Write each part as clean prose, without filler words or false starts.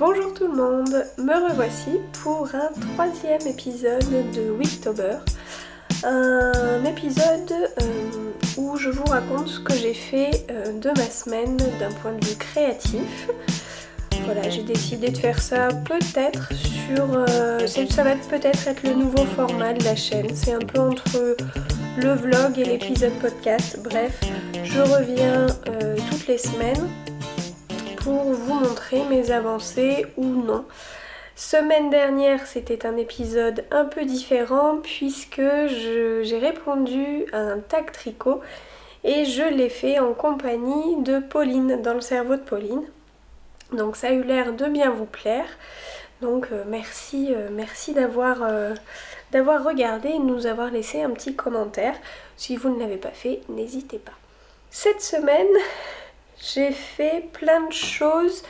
Bonjour tout le monde, me revoici pour un troisième épisode de Weektober. Un épisode où je vous raconte ce que j'ai fait de ma semaine d'un point de vue créatif. Voilà, j'ai décidé de faire ça peut-être ça va peut-être être le nouveau format de la chaîne. C'est un peu entre le vlog et l'épisode podcast. Bref, je reviens toutes les semaines pour vous montrer mes avancées ou non. Semaine dernière, c'était un épisode un peu différent puisque j'ai répondu à un tag tricot et je l'ai fait en compagnie de Pauline, dans le cerveau de Pauline. Donc ça a eu l'air de bien vous plaire. Donc merci d'avoir regardé et de nous avoir laissé un petit commentaire. Si vous ne l'avez pas fait, n'hésitez pas. Cette semaine, j'ai fait plein de choses.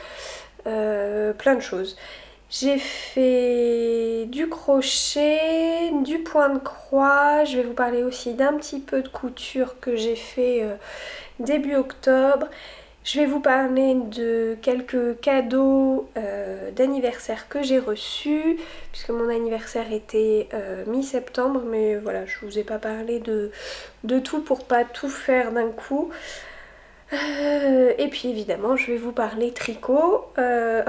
J'ai fait du crochet, du point de croix. Je vais vous parler aussi d'un petit peu de couture que j'ai fait début octobre. Je vais vous parler de quelques cadeaux d'anniversaire que j'ai reçus, puisque mon anniversaire était mi-septembre, mais voilà, je vous ai pas parlé de tout pour pas tout faire d'un coup. Et puis évidemment, je vais vous parler tricot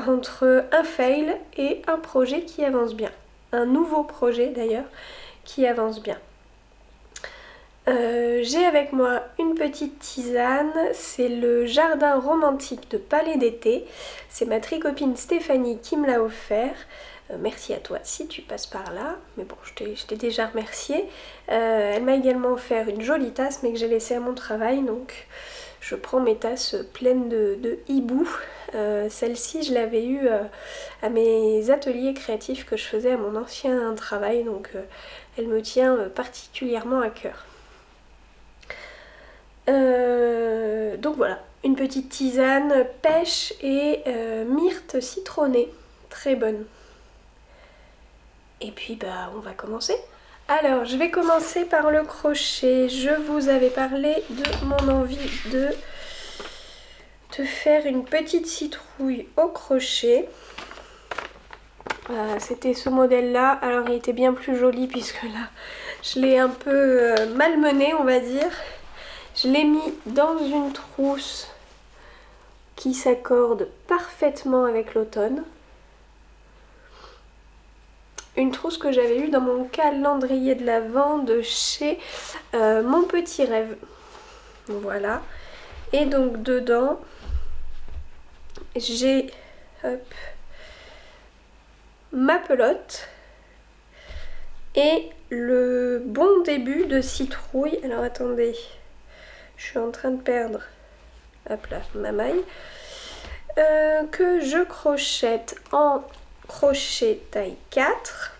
entre un fail et un projet qui avance bien. Un nouveau projet d'ailleurs qui avance bien. J'ai avec moi une petite tisane, c'est le jardin romantique de Palais d'été. C'est ma tricopine Stéphanie qui me l'a offert. Merci à toi si tu passes par là, mais bon, je t'ai déjà remercié. Elle m'a également offert une jolie tasse, mais que j'ai laissée à mon travail, donc je prends mes tasses pleines de hibou. Celle-ci, je l'avais eue à mes ateliers créatifs que je faisais à mon ancien travail, donc elle me tient particulièrement à cœur. Donc voilà, une petite tisane pêche et myrte citronnée, très bonne. Et puis bah on va commencer. Alors je vais commencer par le crochet. Je vous avais parlé de mon envie de faire une petite citrouille au crochet. C'était ce modèle là, alors il était bien plus joli puisque là je l'ai un peu malmené on va dire. Je l'ai mis dans une trousse qui s'accorde parfaitement avec l'automne. Une trousse que j'avais eue dans mon calendrier de l'Avent de chez Mon Petit Rêve. Voilà. Et donc dedans, j'ai ma pelote et le bon début de citrouille. Alors attendez, je suis en train de perdre, hop là, ma maille. Que je crochette en crochet taille 4.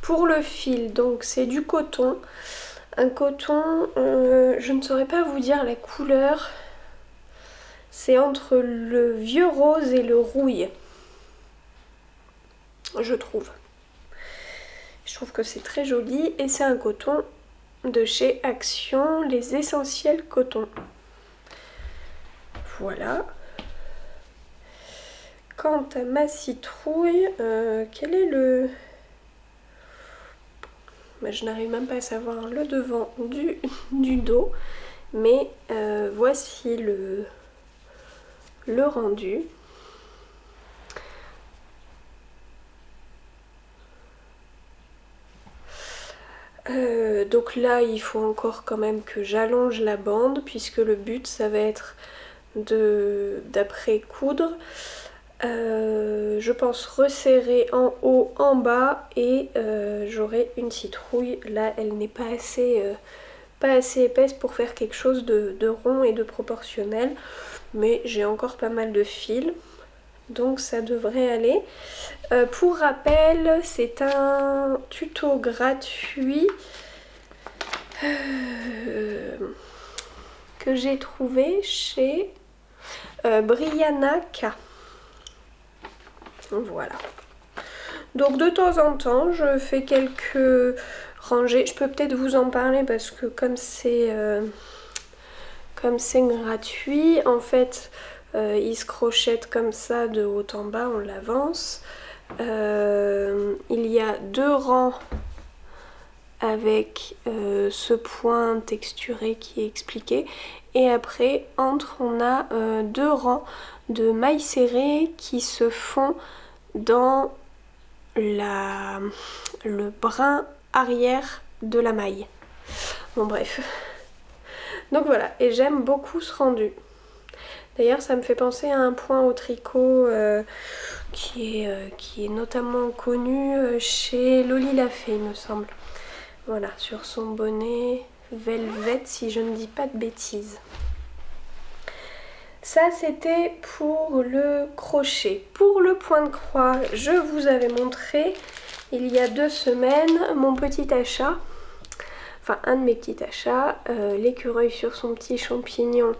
Pour le fil, donc c'est du coton. Un coton, je ne saurais pas vous dire la couleur. C'est entre le vieux rose et le rouille. Je trouve. Je trouve que c'est très joli et c'est un coton de chez Action, les essentiels coton. Voilà. Quant à ma citrouille, quel est le... Je n'arrive même pas à savoir le devant du dos, mais voici le rendu. Donc là, il faut encore quand même que j'allonge la bande, puisque le but, ça va être d'après coudre. Je pense resserrer en haut, en bas et j'aurai une citrouille. Là elle n'est pas assez épaisse pour faire quelque chose de rond et de proportionnel, mais j'ai encore pas mal de fils donc ça devrait aller. Pour rappel, c'est un tuto gratuit que j'ai trouvé chez Brianna K. Voilà. Donc de temps en temps, je fais quelques rangées. Je peux peut-être vous en parler parce que comme c'est gratuit, en fait, il se crochette comme ça de haut en bas, on l'avance. Il y a 2 rangs avec ce point texturé qui est expliqué. Et après, entre, on a 2 rangs de mailles serrées qui se font dans le brin arrière de la maille. Bon bref. Donc voilà, et j'aime beaucoup ce rendu. D'ailleurs ça me fait penser à un point au tricot qui est notamment connu chez Loli Lafay il me semble. Voilà, sur son bonnet velvet si je ne dis pas de bêtises. Ça c'était pour le crochet. Pour le point de croix, je vous avais montré il y a 2 semaines mon petit achat. Enfin un de mes petits achats, l'écureuil sur son petit champignon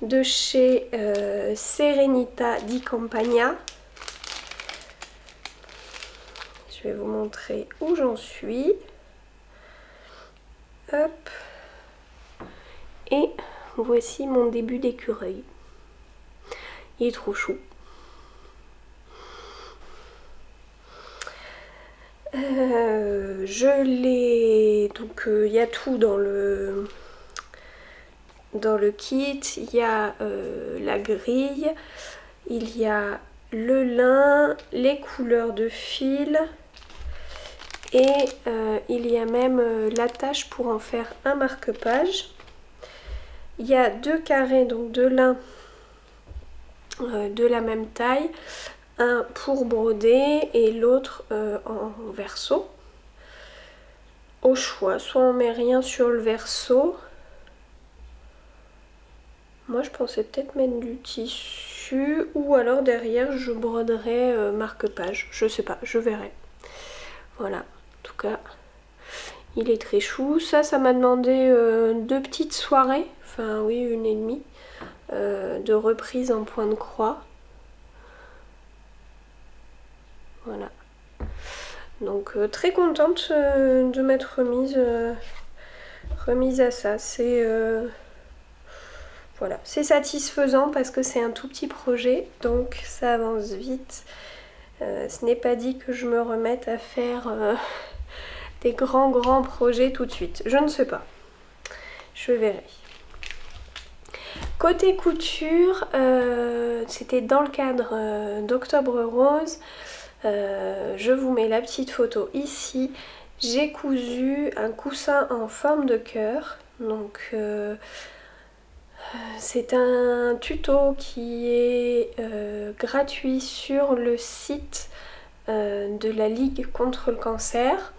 de chez Serenita di Campagna. Je vais vous montrer où j'en suis. Hop. Et voici mon début d'écureuil. Il est trop chou. Je l'ai... Donc il y a tout dans le kit. Il y a la grille, il y a le lin, les couleurs de fil et il y a même l'attache pour en faire un marque-page. Il y a 2 carrés donc de lin de la même taille, un pour broder et l'autre en verso. Au choix, soit on met rien sur le verso. Moi je pensais peut-être mettre du tissu ou alors derrière je broderais marque-page. Je sais pas, je verrai. Voilà, en tout cas il est très chou. Ça m'a demandé 2 petites soirées, enfin oui 1,5 de reprise en point de croix. Voilà. Donc très contente de m'être remise à ça. C'est voilà, c'est satisfaisant parce que c'est un tout petit projet, donc ça avance vite. Ce n'est pas dit que je me remette à faire des grands projets tout de suite. Je ne sais pas. Je verrai. Côté couture, c'était dans le cadre d'Octobre Rose. Je vous mets la petite photo ici. J'ai cousu un coussin en forme de cœur. Donc c'est un tuto qui est gratuit sur le site de la Ligue contre le cancer.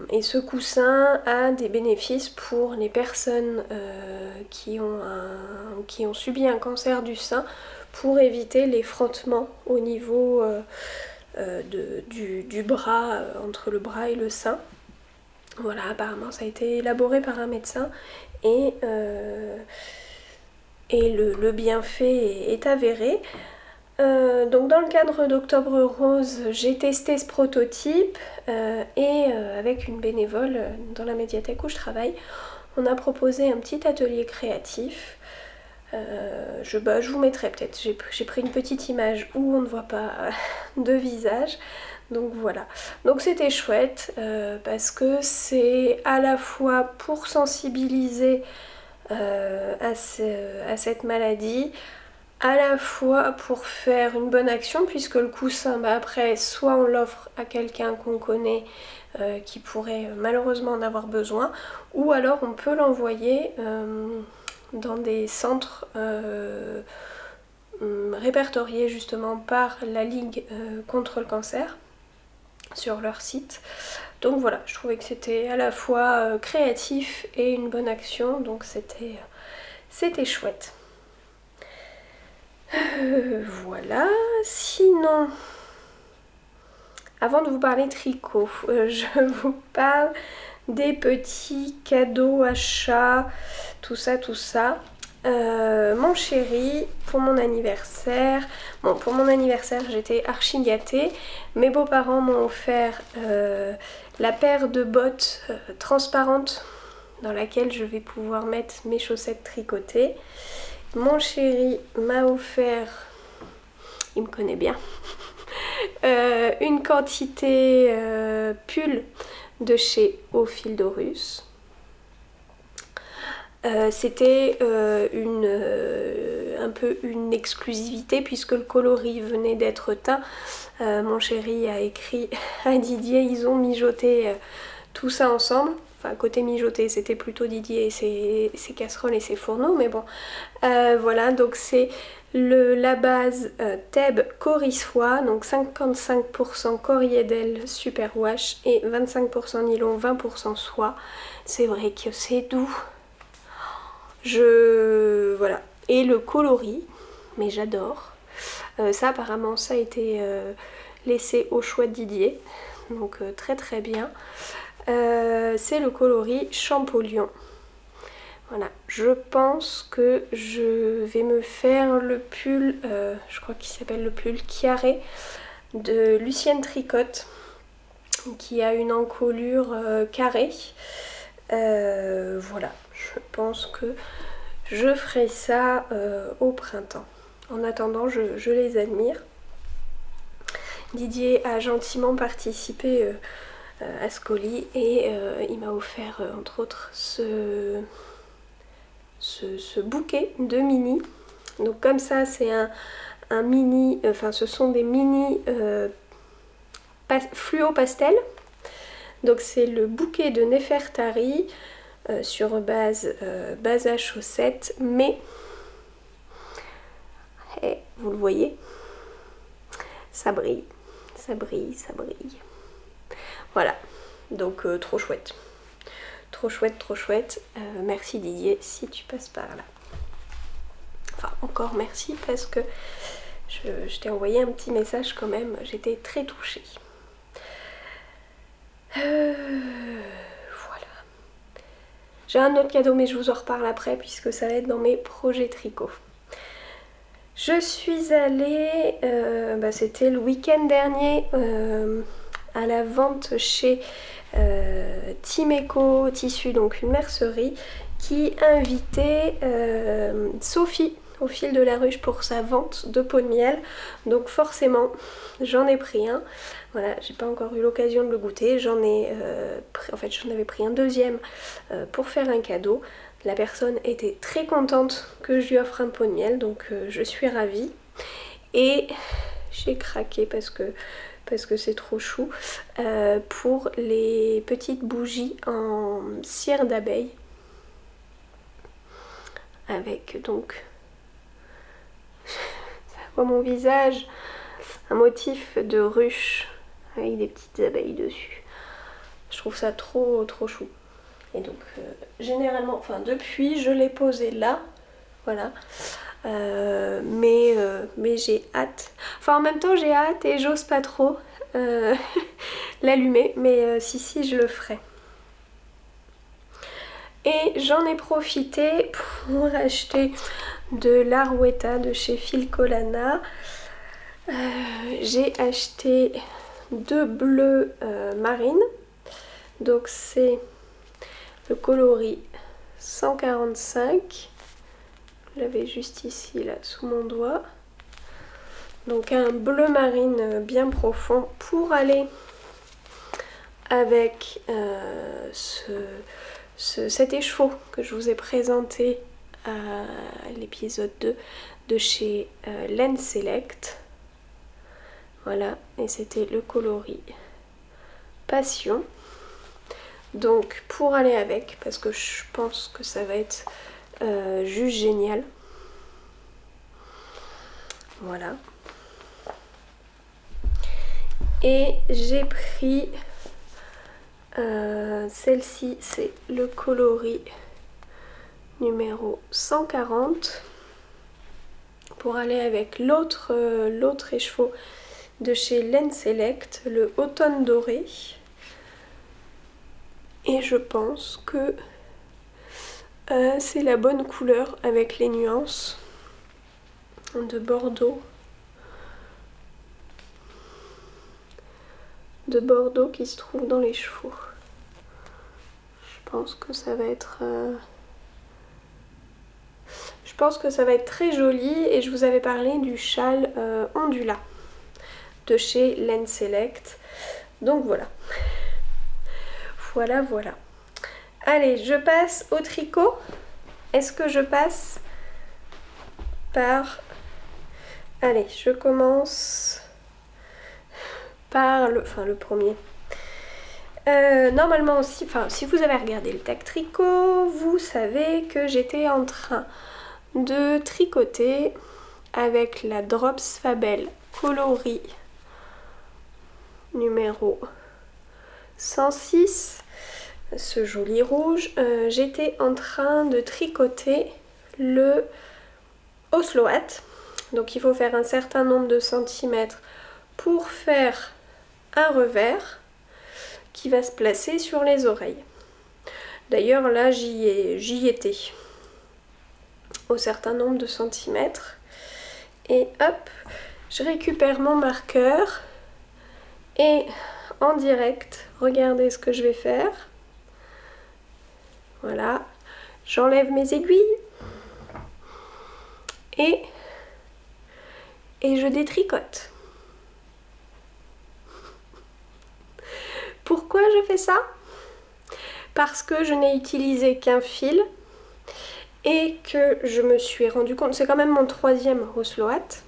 Et ce coussin a des bénéfices pour les personnes qui ont subi un cancer du sein, pour éviter les frottements au niveau du bras, entre le bras et le sein. Voilà, apparemment ça a été élaboré par un médecin et le bienfait est avéré. Donc dans le cadre d'Octobre Rose, j'ai testé ce prototype et avec une bénévole dans la médiathèque où je travaille, on a proposé un petit atelier créatif. Je vous mettrai peut-être, j'ai pris une petite image où on ne voit pas de visage. Donc voilà, donc c'était chouette parce que c'est à la fois pour sensibiliser à cette maladie, à la fois pour faire une bonne action, puisque le coussin, après, soit on l'offre à quelqu'un qu'on connaît qui pourrait malheureusement en avoir besoin, ou alors on peut l'envoyer dans des centres répertoriés justement par la Ligue contre le cancer sur leur site. Donc voilà, je trouvais que c'était à la fois créatif et une bonne action, donc c'était chouette. Voilà, sinon, avant de vous parler tricot, je vous parle des petits cadeaux, achats, tout ça. Mon chéri, pour mon anniversaire, bon pour mon anniversaire j'étais archi gâtée, mes beaux-parents m'ont offert la paire de bottes transparentes dans laquelle je vais pouvoir mettre mes chaussettes tricotées. mon chéri m'a offert, il me connaît bien, une quantité pull de chez Au Fil d'Horus. C'était un peu une exclusivité puisque le coloris venait d'être teint. Mon chéri a écrit à Didier, ils ont mijoté tout ça ensemble. Enfin, côté mijoté, c'était plutôt Didier et ses casseroles et ses fourneaux, mais bon. Voilà, donc c'est la base Thèbes Corissois, donc 55% coriandre superwash et 25% nylon, 20% soie. C'est vrai que c'est doux. Voilà. Et le coloris, mais j'adore. Ça apparemment ça a été laissé au choix de Didier. Donc très très bien. C'est le coloris Champollion. Voilà. Je pense que je vais me faire le pull, je crois qu'il s'appelle le pull Chiaré de Lucienne Tricotte, qui a une encolure carrée. Voilà. Je pense que je ferai ça au printemps. En attendant, je les admire. Didier a gentiment participé à ce colis et il m'a offert entre autres ce bouquet de mini. Donc comme ça, c'est un mini, enfin ce sont des mini fluo pastel. Donc c'est le bouquet de Nefertari. Sur base à chaussettes, mais vous le voyez, ça brille, ça brille, ça brille. Voilà, donc trop chouette, trop chouette, trop chouette. Merci Didier si tu passes par là. Enfin encore merci parce que je t'ai envoyé un petit message quand même, j'étais très touchée. J'ai un autre cadeau mais je vous en reparle après puisque ça va être dans mes projets tricot. Je suis allée, c'était le week-end dernier, à la vente chez Timeco Tissu, donc une mercerie, qui invitait Sophie au fil de la ruche pour sa vente de pot de miel. Donc forcément j'en ai pris un. Voilà, j'ai pas encore eu l'occasion de le goûter. J'en avais pris un deuxième pour faire un cadeau. La personne était très contente que je lui offre un pot de miel, donc je suis ravie. Et j'ai craqué parce que c'est trop chou pour les petites bougies en cire d'abeille. Avec donc, ça voit mon visage, un motif de ruche avec des petites abeilles dessus. Je trouve ça trop chou. Et donc généralement, enfin depuis je l'ai posé là, voilà. Mais j'ai hâte. Enfin en même temps j'ai hâte et j'ose pas trop l'allumer, mais si je le ferai. Et j'en ai profité pour acheter de l'Arouetta de chez Filcolana. J'ai acheté 2 bleus marines. Donc c'est le coloris 145. Je l'avais juste ici là sous mon doigt. Donc un bleu marine bien profond pour aller avec cet écheveau que je vous ai présenté à l'épisode 2 de chez Lens Select. Voilà, et c'était le coloris Passion. Donc pour aller avec, parce que je pense que ça va être juste génial. Voilà. Et j'ai pris celle-ci, c'est le coloris numéro 140 pour aller avec l'autre écheveau de chez Lens Select, le Automne Doré. Et je pense que c'est la bonne couleur avec les nuances de Bordeaux. Qui se trouve dans les chevaux. Je pense que ça va être... Je pense que ça va être très joli et je vous avais parlé du châle Ondula de chez Len Select. Donc voilà. Voilà. Allez, je passe au tricot. Est-ce que je passe par... Allez, je commence par le premier. Normalement aussi, si vous avez regardé le tag tricot, vous savez que j'étais en train de tricoter avec la Drops Fabel coloris numéro 106, ce joli rouge. J'étais en train de tricoter le Oslo Hat. Donc il faut faire un certain nombre de centimètres pour faire un revers qui va se placer sur les oreilles. D'ailleurs là j'y étais au certain nombre de centimètres. Et hop, je récupère mon marqueur et en direct, regardez ce que je vais faire. Voilà, j'enlève mes aiguilles et je détricote. Pourquoi je fais ça? Parce que je n'ai utilisé qu'un fil et que je me suis rendu compte, c'est quand même mon 3e Oslo Hat,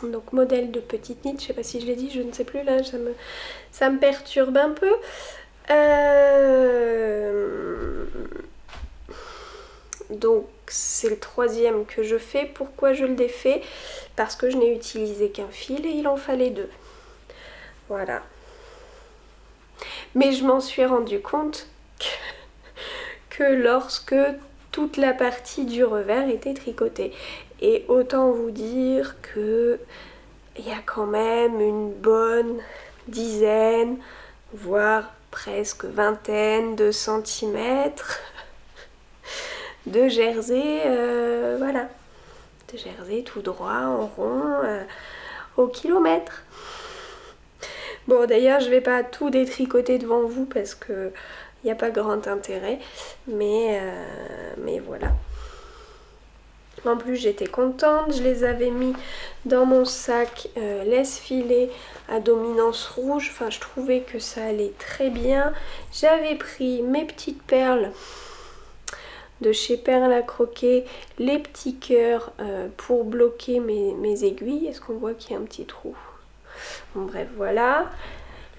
donc modèle de petite nid, je sais pas si je l'ai dit, je ne sais plus, là ça me perturbe un peu. Donc c'est le 3e que je fais. Pourquoi je le défais? Parce que je n'ai utilisé qu'un fil et il en fallait 2. Voilà. Mais je m'en suis rendu compte que lorsque toute la partie du revers était tricotée. Et autant vous dire que il y a quand même une bonne dizaine, voire presque vingtaine de centimètres de jersey, voilà, de jersey tout droit en rond au kilomètre. Bon, d'ailleurs je vais pas tout détricoter devant vous parce que il n'y a pas grand intérêt, mais voilà. En plus j'étais contente, je les avais mis dans mon sac laisse-filet à dominance rouge, enfin je trouvais que ça allait très bien. J'avais pris mes petites perles de chez Perles à Croquer, les petits cœurs pour bloquer mes aiguilles. Est-ce qu'on voit qu'il y a un petit trou? Bon bref, voilà.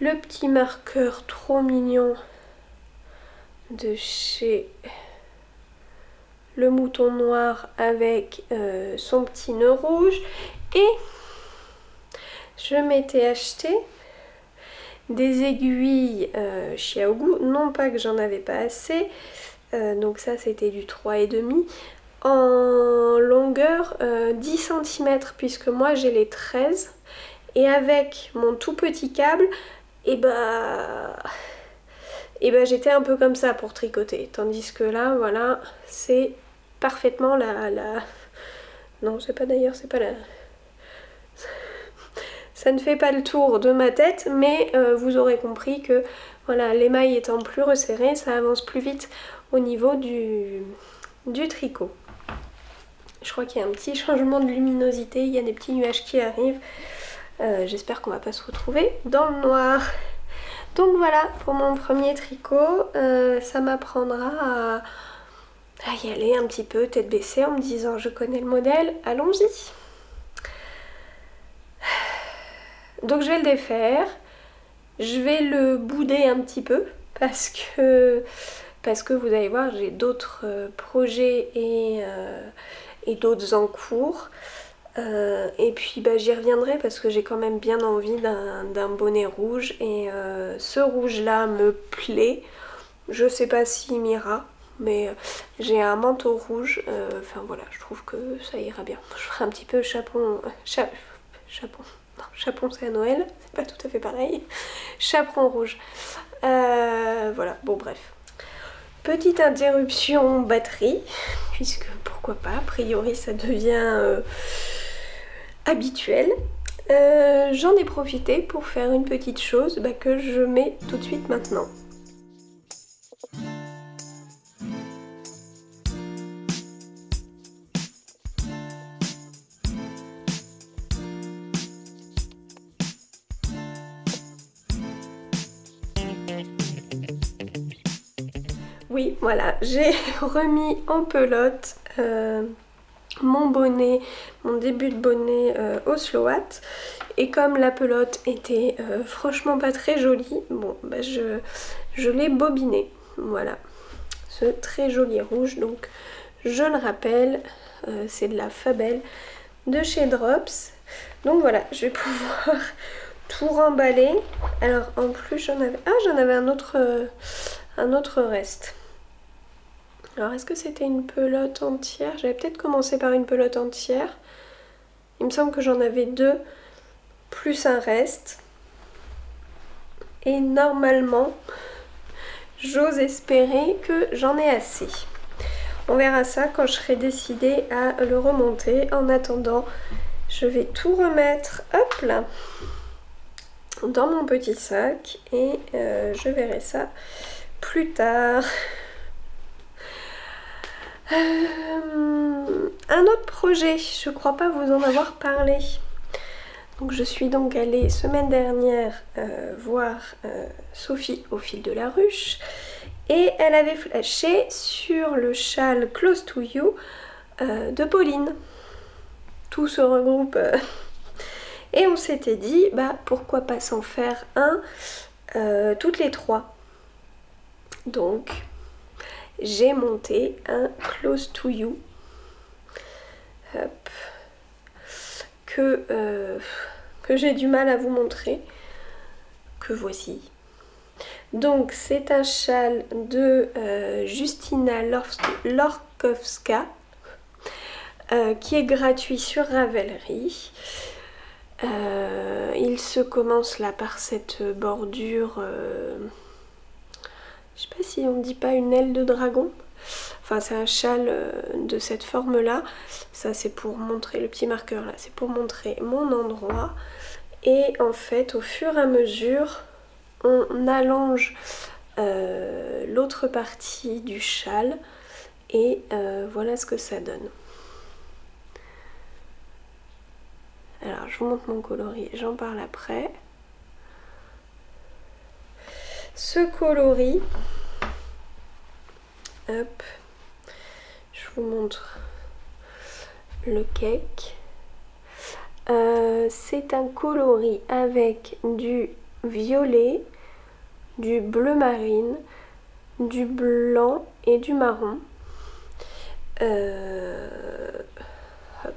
Le petit marqueur trop mignon de chez Le Mouton Noir avec son petit nœud rouge. Et je m'étais acheté des aiguilles Xiaogu, non pas que j'en avais pas assez, donc ça c'était du 3,5 en longueur 10 cm puisque moi j'ai les 13 et avec mon tout petit câble et j'étais un peu comme ça pour tricoter, tandis que là voilà c'est parfaitement non c'est pas d'ailleurs, c'est pas la... Ça ne fait pas le tour de ma tête, mais vous aurez compris que voilà, l'émail étant plus resserré, ça avance plus vite au niveau du tricot. Je crois qu'il y a un petit changement de luminosité, il y a des petits nuages qui arrivent. J'espère qu'on va pas se retrouver dans le noir. Donc voilà pour mon premier tricot, ça m'apprendra à y aller un petit peu tête baissée en me disant je connais le modèle, allons-y. Donc je vais le défaire, je vais le bouder un petit peu parce que vous allez voir j'ai d'autres projets et d'autres en cours. Et puis j'y reviendrai parce que j'ai quand même bien envie d'un bonnet rouge et ce rouge là me plaît. Je sais pas s'il m'ira mais j'ai un manteau rouge, enfin voilà je trouve que ça ira bien. Je ferai un petit peu chapon, non, chapon c'est à Noël, c'est pas tout à fait pareil. Chaperon rouge. Voilà, bon bref. Petite interruption batterie, puisque pourquoi pas, a priori ça devient habituel. J'en ai profité pour faire une petite chose que je mets tout de suite maintenant. Oui, voilà, j'ai remis en pelote mon bonnet, mon début de bonnet au Sloat. Et comme la pelote était franchement pas très jolie, bon, bah je l'ai bobiné. Voilà, ce très joli rouge. Donc, je le rappelle, c'est de la Fabel de chez Drops. Donc voilà, je vais pouvoir tout remballer. Alors en plus j'en avais un autre reste. Alors est-ce que c'était une pelote entière? J'avais peut-être commencé par une pelote entière. Il me semble que j'en avais 2 plus un reste. Et normalement, j'ose espérer que j'en ai assez. On verra ça quand je serai décidée à le remonter. En attendant, je vais tout remettre, hop là, dans mon petit sac et je verrai ça plus tard. Un autre projet, je crois pas vous en avoir parlé. Donc je suis donc allée semaine dernière voir Sophie au fil de la ruche et elle avait flashé sur le châle Close to You de Pauline. Tout se regroupe et on s'était dit bah pourquoi pas s'en faire un toutes les 3. Donc j'ai monté un Close to You hop, que j'ai du mal à vous montrer, que voici. Donc c'est un châle de Justina Lorkowska qui est gratuit sur Ravelry. Il se commence là par cette bordure, je sais pas si on dit pas une aile de dragon. Enfin c'est un châle de cette forme là. Ça c'est pour montrer le petit marqueur là, c'est pour montrer mon endroit. Et en fait au fur et à mesure on allonge l'autre partie du châle et voilà ce que ça donne. Alors je vous montre mon coloris, j'en parle après. Ce coloris, hop, je vous montre le cake. C'est un coloris avec du violet, du bleu marine, du blanc et du marron. Hop.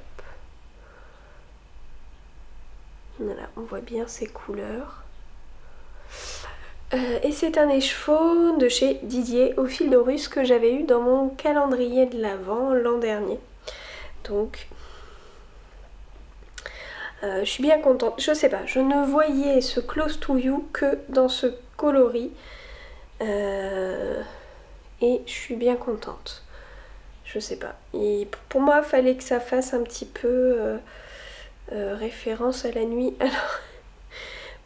Voilà, on voit bien ces couleurs. Et c'est un écheveau de chez Didier au fil de russe que j'avais eu dans mon calendrier de l'Avent l'an dernier. Donc je suis bien contente. Je sais pas, je ne voyais ce Close to You que dans ce coloris. Et je suis bien contente. Je sais pas. Et pour moi, il fallait que ça fasse un petit peu référence à la nuit. Alors,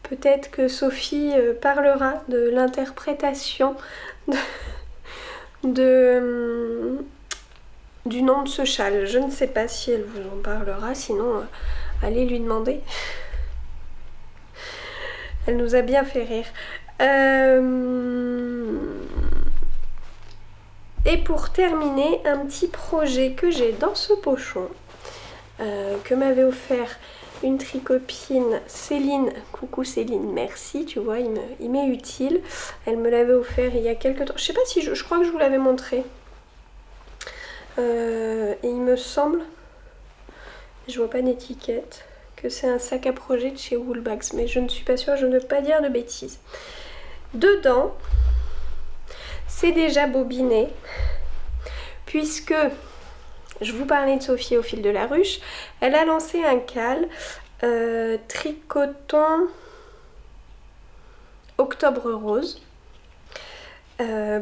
peut-être que Sophie parlera de l'interprétation du nom de ce châle. Je ne sais pas si elle vous en parlera, sinon allez lui demander. Elle nous a bien fait rire. Et pour terminer, un petit projet que j'ai dans ce pochon, que m'avait offert une tricopine, Céline. Coucou Céline, merci, tu vois, il m'est utile. Elle me l'avait offert il y a quelques temps. Je sais pas si je crois que je vous l'avais montré. Et il me semble, je vois pas d'étiquette, que c'est un sac à projet de chez Woolbags, mais je ne suis pas sûre, je ne veux pas dire de bêtises. Dedans, c'est déjà bobiné, puisque je vous parlais de Sophie au fil de la ruche. Elle a lancé un cal tricoton octobre rose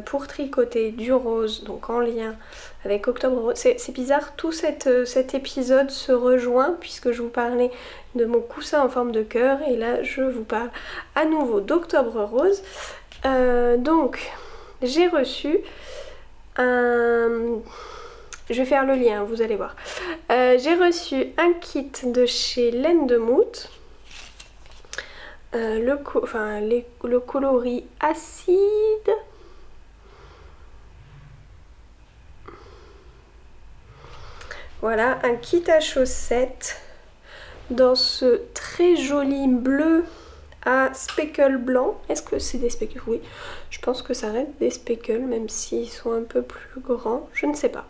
pour tricoter du rose, donc en lien avec octobre rose. C'est bizarre, tout cet épisode se rejoint puisque je vous parlais de mon coussin en forme de cœur et là je vous parle à nouveau d'octobre rose. Donc j'ai reçu un... Je vais faire le lien, vous allez voir. J'ai reçu un kit de chez Laine de Moute. Le coloris acide. Voilà, un kit à chaussettes dans ce très joli bleu à speckle blanc. Est-ce que c'est des speckles? Oui, je pense que ça reste des speckles, même s'ils sont un peu plus grands. Je ne sais pas.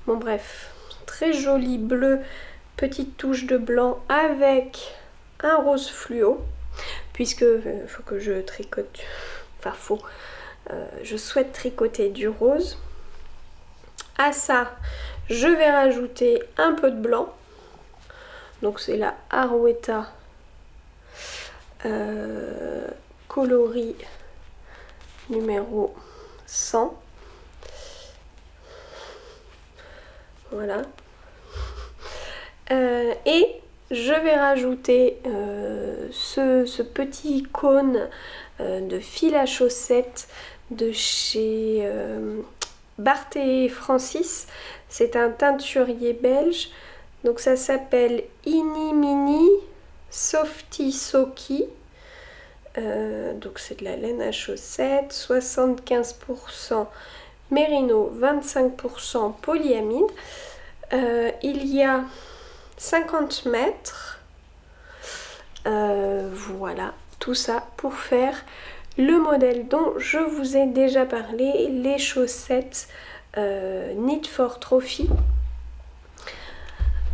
Bon bref, très joli bleu, petite touche de blanc avec un rose fluo. Puisque faut que je tricote, enfin je souhaite tricoter du rose. À ça, je vais rajouter un peu de blanc. Donc c'est la Arouetta coloris numéro 100. Voilà. Et je vais rajouter ce petit cône de fil à chaussettes de chez Barth & Francis. C'est un teinturier belge. Donc ça s'appelle Ini Mini Softy Socky. Donc c'est de la laine à chaussettes, 75% mérino, 25% polyamide. Il y a 50 mètres. Voilà, tout ça pour faire le modèle dont je vous ai déjà parlé, les chaussettes Knit for Trophy.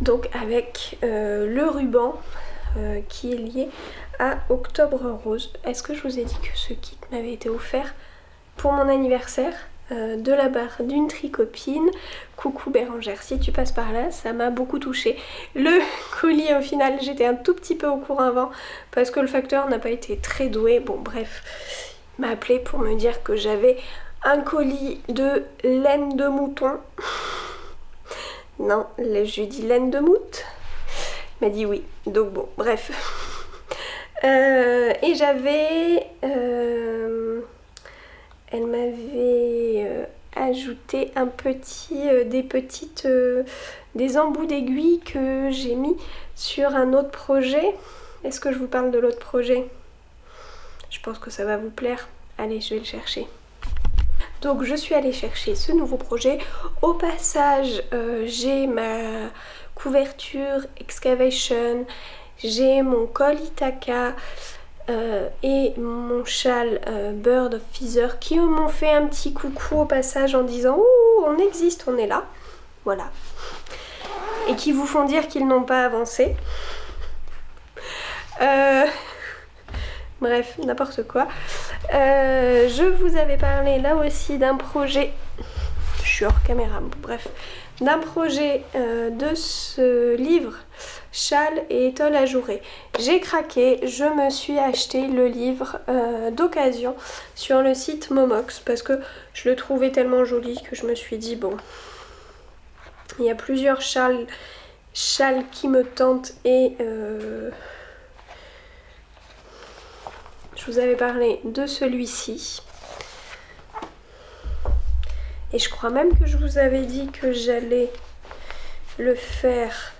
Donc avec le ruban qui est lié à Octobre Rose. Est-ce que je vous ai dit que ce kit m'avait été offert pour mon anniversaire de la part d'une tricopine? Coucou Bérangère, si tu passes par là, ça m'a beaucoup touchée. Le colis au final, j'étais un tout petit peu au courant avant parce que le facteur n'a pas été très doué. Bon bref, il m'a appelé pour me dire que j'avais un colis de laine de mouton. Non, je lui ai dit laine de moute. Il m'a dit oui, donc bon, bref. Et j'avais... elle m'avait ajouté un petit, des embouts d'aiguilles que j'ai mis sur un autre projet. Est-ce que je vous parle de l'autre projet? Je pense que ça va vous plaire. Allez, je vais le chercher. Donc je suis allée chercher ce nouveau projet. Au passage, j'ai ma couverture Excavation, j'ai mon col Ithaka et mon châle Bird of Feather qui m'ont fait un petit coucou au passage en disant « Ouh, on existe, on est là ». Voilà. Et qui vous font dire qu'ils n'ont pas avancé. Bref, n'importe quoi. Je vous avais parlé là aussi d'un projet, je suis hors caméra, bon, bref, d'un projet de ce livre, châle et étole ajourée. J'ai craqué, je me suis acheté le livre d'occasion sur le site Momox parce que je le trouvais tellement joli que je me suis dit bon, il y a plusieurs châles qui me tentent et... je vous avais parlé de celui-ci. Et je crois même que je vous avais dit que j'allais le faire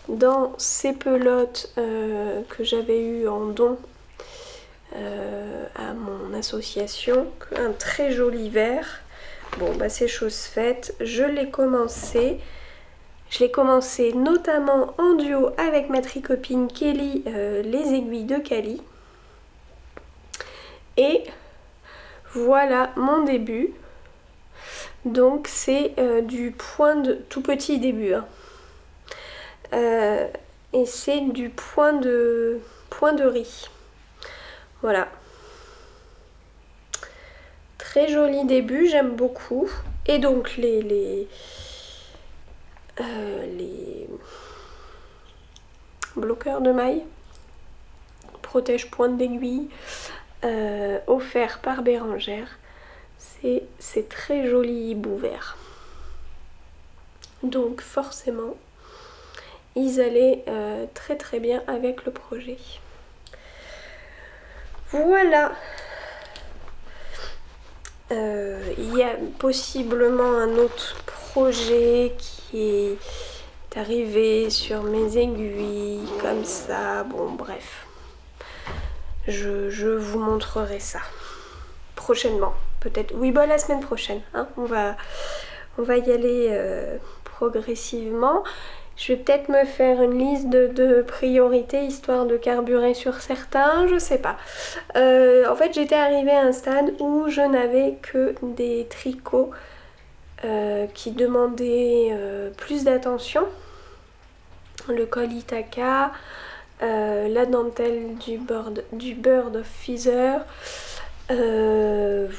dans ces pelotes que j'avais eu en don à mon association. Un très joli vert. Bon, bah c'est chose faite. Je l'ai commencé. Je l'ai commencé notamment en duo avec ma tricopine Kelly, les aiguilles de Cali. Et voilà mon début. Donc c'est du point de tout petit début. Hein. Et c'est du point de riz. Voilà. Très joli début, j'aime beaucoup. Et donc les bloqueurs de mailles, protège pointe d'aiguille. Offert par Bérangère, c'est très joli hibou vert, donc forcément ils allaient très très bien avec le projet. Voilà. Il y a possiblement un autre projet qui est arrivé sur mes aiguilles comme ça, bon bref. Je vous montrerai ça prochainement, peut-être. Oui, bah la semaine prochaine. Hein, on va y aller progressivement. Je vais peut-être me faire une liste de priorités histoire de carburer sur certains, je sais pas. En fait j'étais arrivée à un stade où je n'avais que des tricots qui demandaient plus d'attention. Le col Ithaca, la dentelle du Bird of Feather,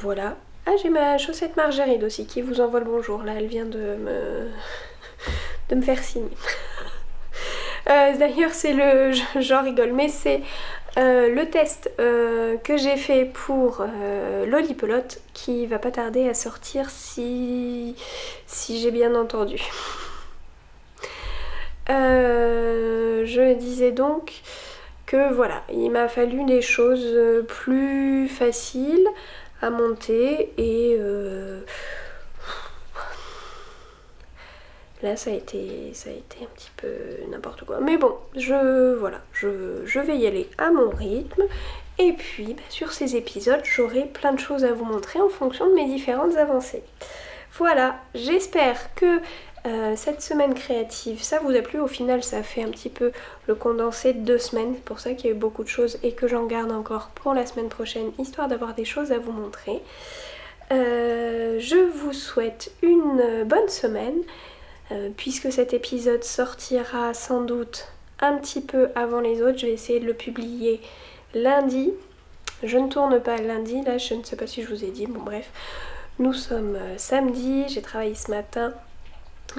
voilà. Ah, j'ai ma chaussette Margeride aussi qui vous envoie le bonjour, là elle vient de me faire signe. D'ailleurs c'est le, j'en rigole, mais c'est le test que j'ai fait pour Lolipelote qui va pas tarder à sortir si j'ai bien entendu. Je disais donc que voilà, il m'a fallu des choses plus faciles à monter et là ça a été un petit peu n'importe quoi. Mais bon, voilà, je vais y aller à mon rythme. Et puis sur ces épisodes, j'aurai plein de choses à vous montrer en fonction de mes différentes avancées. Voilà, j'espère que cette semaine créative, ça vous a plu. Au final, ça fait un petit peu le condensé de 2 semaines. C'est pour ça qu'il y a eu beaucoup de choses et que j'en garde encore pour la semaine prochaine, histoire d'avoir des choses à vous montrer. Je vous souhaite une bonne semaine, puisque cet épisode sortira sans doute un petit peu avant les autres. Je vais essayer de le publier lundi. Je ne tourne pas lundi, là je ne sais pas si je vous ai dit, bon bref. Nous sommes samedi, j'ai travaillé ce matin,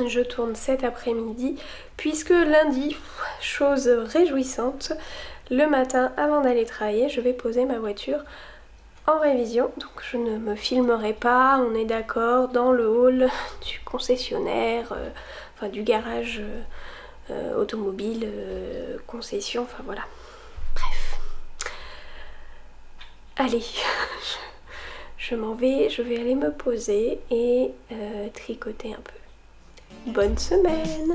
je tourne cet après-midi, puisque lundi, chose réjouissante, le matin avant d'aller travailler, je vais poser ma voiture en révision. Donc je ne me filmerai pas, on est d'accord, dans le hall du concessionnaire, enfin du garage automobile, concession, enfin voilà. Bref. Allez. Je m'en vais, je vais aller me poser et tricoter un peu. Bonne semaine!